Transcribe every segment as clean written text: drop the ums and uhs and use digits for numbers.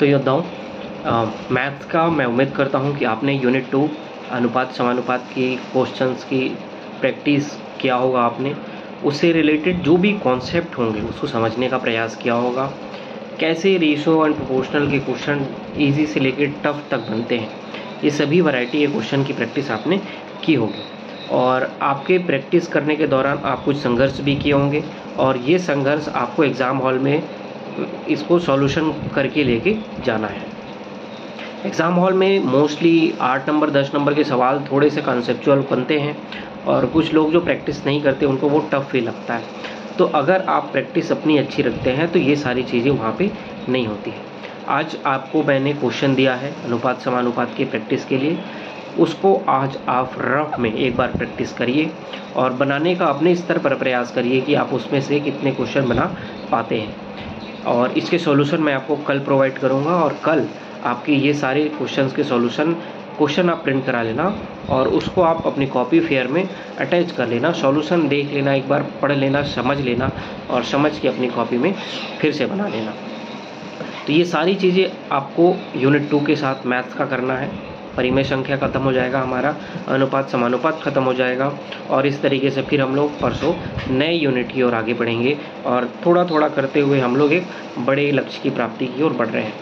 तो योद्धाओं, मैथ्स का मैं उम्मीद करता हूं कि आपने यूनिट 2 अनुपात समानुपात की क्वेश्चंस की प्रैक्टिस किया होगा। आपने उससे रिलेटेड जो भी कॉन्सेप्ट होंगे उसको समझने का प्रयास किया होगा। कैसे रेशियो एंड प्रोपोर्शनल के क्वेश्चन इजी से लेकर टफ तक बनते हैं, ये सभी वैरायटी के क्वेश्चन की प्रैक्टिस आपने की होगी। और आपके प्रैक्टिस करने के दौरान आप कुछ संघर्ष भी किए होंगे और ये संघर्ष आपको एग्ज़ाम हॉल में इसको सॉल्यूशन करके लेके जाना है। एग्ज़ाम हॉल में मोस्टली 8 नंबर 10 नंबर के सवाल थोड़े से कॉन्सेप्चुअल बनते हैं और कुछ लोग जो प्रैक्टिस नहीं करते उनको वो टफ ही लगता है। तो अगर आप प्रैक्टिस अपनी अच्छी रखते हैं तो ये सारी चीज़ें वहाँ पे नहीं होती है। आज आपको मैंने क्वेश्चन दिया है अनुपात समानुपात की प्रैक्टिस के लिए, उसको आज आप रफ में एक बार प्रैक्टिस करिए और बनाने का अपने स्तर पर प्रयास करिए कि आप उसमें से कितने क्वेश्चन बना पाते हैं। और इसके सॉल्यूशन मैं आपको कल प्रोवाइड करूँगा और कल आपके ये सारे क्वेश्चंस के क्वेश्चन आप प्रिंट करा लेना और उसको आप अपनी कॉपी फेयर में अटैच कर लेना। सॉल्यूशन देख लेना, एक बार पढ़ लेना, समझ लेना और समझ के अपनी कॉपी में फिर से बना लेना। तो ये सारी चीज़ें आपको यूनिट 2 के साथ मैथ्स का करना है। परिमेय संख्या खत्म हो जाएगा, हमारा अनुपात समानुपात खत्म हो जाएगा और इस तरीके से फिर हम लोग परसों नए यूनिट की ओर आगे बढ़ेंगे और थोड़ा थोड़ा करते हुए हम लोग एक बड़े लक्ष्य की प्राप्ति की ओर बढ़ रहे हैं।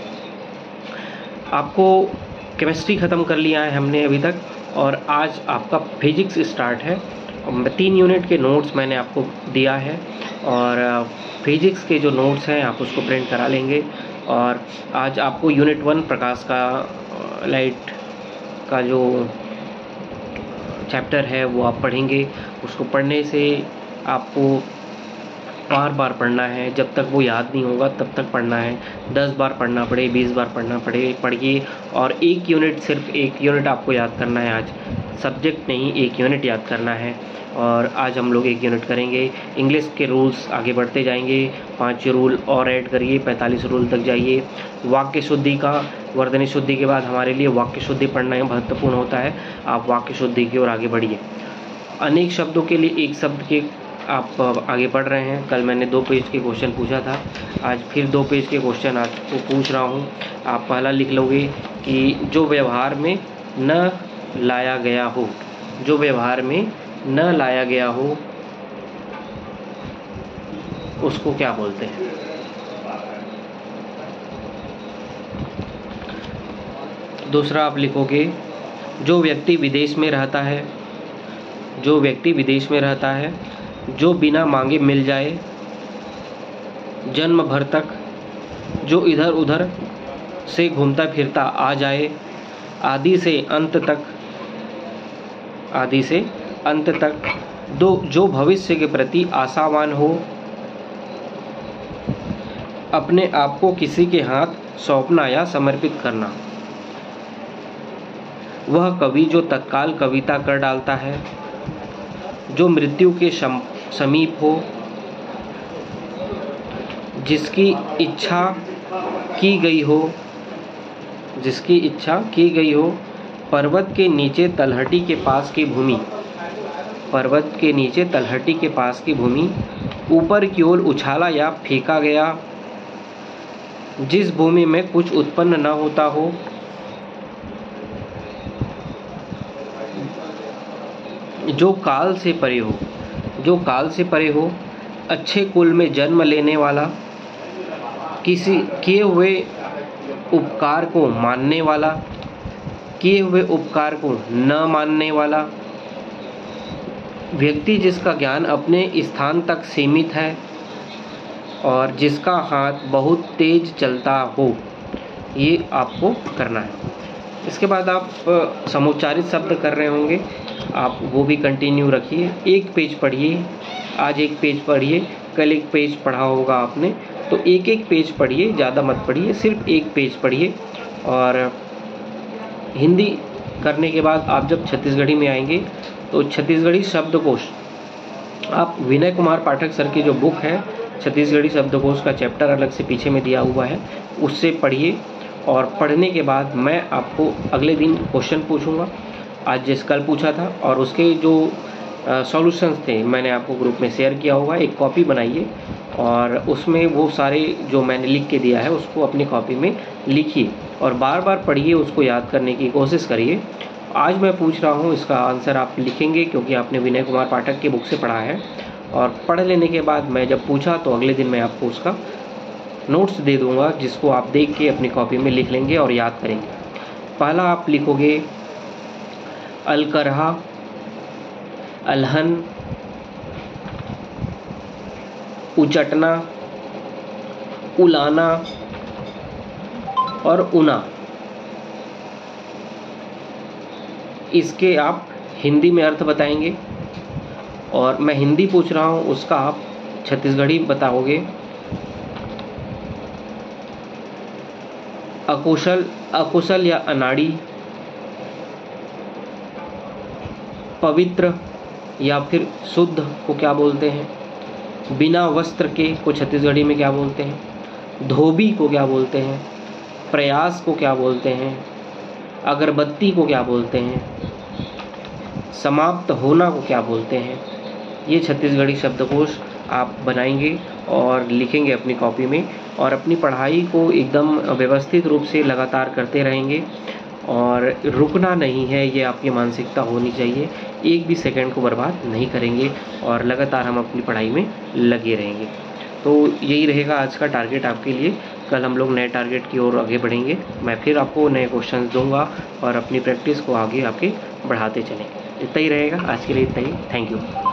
आपको केमिस्ट्री ख़त्म कर लिया है हमने अभी तक और आज आपका फिजिक्स स्टार्ट है। 3 यूनिट के नोट्स मैंने आपको दिया है और फिजिक्स के जो नोट्स हैं आप उसको प्रिंट करा लेंगे। और आज आपको यूनिट 1 प्रकाश का लाइट का जो चैप्टर है वो आप पढ़ेंगे। उसको पढ़ने से आपको बार बार पढ़ना है, जब तक वो याद नहीं होगा तब तक पढ़ना है। 10 बार पढ़ना पड़े, 20 बार पढ़ना पड़े, पढ़िए। और सिर्फ एक यूनिट आपको याद करना है आज, सब्जेक्ट नहीं, एक यूनिट याद करना है। और आज हम लोग एक यूनिट करेंगे। इंग्लिश के रूल्स आगे बढ़ते जाएंगे, 5 रूल और ऐड करिए, 45 रूल तक जाइए। वाक्य शुद्धि का वर्तनी शुद्धि के बाद हमारे लिए वाक्य शुद्धि पढ़ना महत्वपूर्ण होता है। आप वाक्य शुद्धि की ओर आगे बढ़िए। अनेक शब्दों के लिए एक शब्द के आप आगे बढ़ रहे हैं। कल मैंने 2 पेज के क्वेश्चन पूछा था, आज फिर 2 पेज के क्वेश्चन आपको पूछ रहा हूँ। आप पहला लिख लोगे कि जो व्यवहार में न लाया गया हो, जो व्यवहार में न लाया गया हो उसको क्या बोलते हैं। दूसरा आप लिखोगे जो व्यक्ति विदेश में रहता है, जो व्यक्ति विदेश में रहता है, जो बिना मांगे मिल जाए जन्म भर तक, जो इधर उधर से घूमता फिरता आ जाए, आदि से अंत तक, आदि से अंत तक, जो भविष्य के प्रति आशावान हो, अपने आप को किसी के हाथ सौंपना या समर्पित करना, वह कवि जो तत्काल कविता कर डालता है, जो मृत्यु के समीप हो, जिसकी इच्छा की गई हो, जिसकी इच्छा की गई हो, पर्वत के नीचे तलहटी के पास की भूमि, पर्वत के नीचे तलहटी के पास की भूमि, ऊपर की ओर उछाला या फेंका गया, जिस भूमि में कुछ उत्पन्न न होता हो, जो काल से परे हो, जो काल से परे हो, अच्छे कुल में जन्म लेने वाला, किसी किए हुए उपकार को मानने वाला, किए हुए उपकार को न मानने वाला, व्यक्ति जिसका ज्ञान अपने स्थान तक सीमित है और जिसका हाथ बहुत तेज चलता हो, ये आपको करना है। इसके बाद आप समुच्चारित शब्द कर रहे होंगे, आप वो भी कंटिन्यू रखिए। एक पेज पढ़िए, आज एक पेज पढ़िए, कल एक पेज पढ़ा होगा आपने, तो एक एक पेज पढ़िए, ज़्यादा मत पढ़िए, सिर्फ एक पेज पढ़िए। और हिंदी करने के बाद आप जब छत्तीसगढ़ी में आएंगे तो छत्तीसगढ़ी शब्दकोश, आप विनय कुमार पाठक सर की जो बुक है छत्तीसगढ़ी शब्दकोश का चैप्टर अलग से पीछे में दिया हुआ है, उससे पढ़िए। और पढ़ने के बाद मैं आपको अगले दिन क्वेश्चन पूछूंगा, आज जिस कल पूछा था, और उसके जो सॉल्यूशंस थे, मैंने आपको ग्रुप में शेयर किया होगा। एक कॉपी बनाइए और उसमें वो सारे जो मैंने लिख के दिया है उसको अपनी कॉपी में लिखिए और बार बार पढ़िए, उसको याद करने की कोशिश करिए। आज मैं पूछ रहा हूँ, इसका आंसर आप लिखेंगे क्योंकि आपने विनय कुमार पाठक की बुक से पढ़ा है, और पढ़ लेने के बाद मैं जब पूछा तो अगले दिन मैं आपको उसका नोट्स दे दूँगा, जिसको आप देख के अपनी कॉपी में लिख लेंगे और याद करेंगे। पहला आप लिखोगे अलकरहा, अलहन, उचटना, उलाना और उना। इसके आप हिंदी में अर्थ बताएंगे और मैं हिंदी पूछ रहा हूँ, उसका आप छत्तीसगढ़ी बताओगे। अकुशल, अकुशल या अनाड़ी, पवित्र या फिर शुद्ध को क्या बोलते हैं, बिना वस्त्र के को छत्तीसगढ़ी में क्या बोलते हैं, धोबी को क्या बोलते हैं, प्रयास को क्या बोलते हैं, अगरबत्ती को क्या बोलते हैं, समाप्त होना को क्या बोलते हैं। ये छत्तीसगढ़ी शब्दकोश आप बनाएंगे और लिखेंगे अपनी कॉपी में, और अपनी पढ़ाई को एकदम व्यवस्थित रूप से लगातार करते रहेंगे और रुकना नहीं है, ये आपकी मानसिकता होनी चाहिए। एक भी सेकंड को बर्बाद नहीं करेंगे और लगातार हम अपनी पढ़ाई में लगे रहेंगे। तो यही रहेगा आज का टारगेट आपके लिए। कल हम लोग नए टारगेट की ओर आगे बढ़ेंगे। मैं फिर आपको नए क्वेश्चंस दूंगा और अपनी प्रैक्टिस को आगे आपके बढ़ाते चलेंगे। इतना ही रहेगा आज के लिए, इतना ही। Thank you.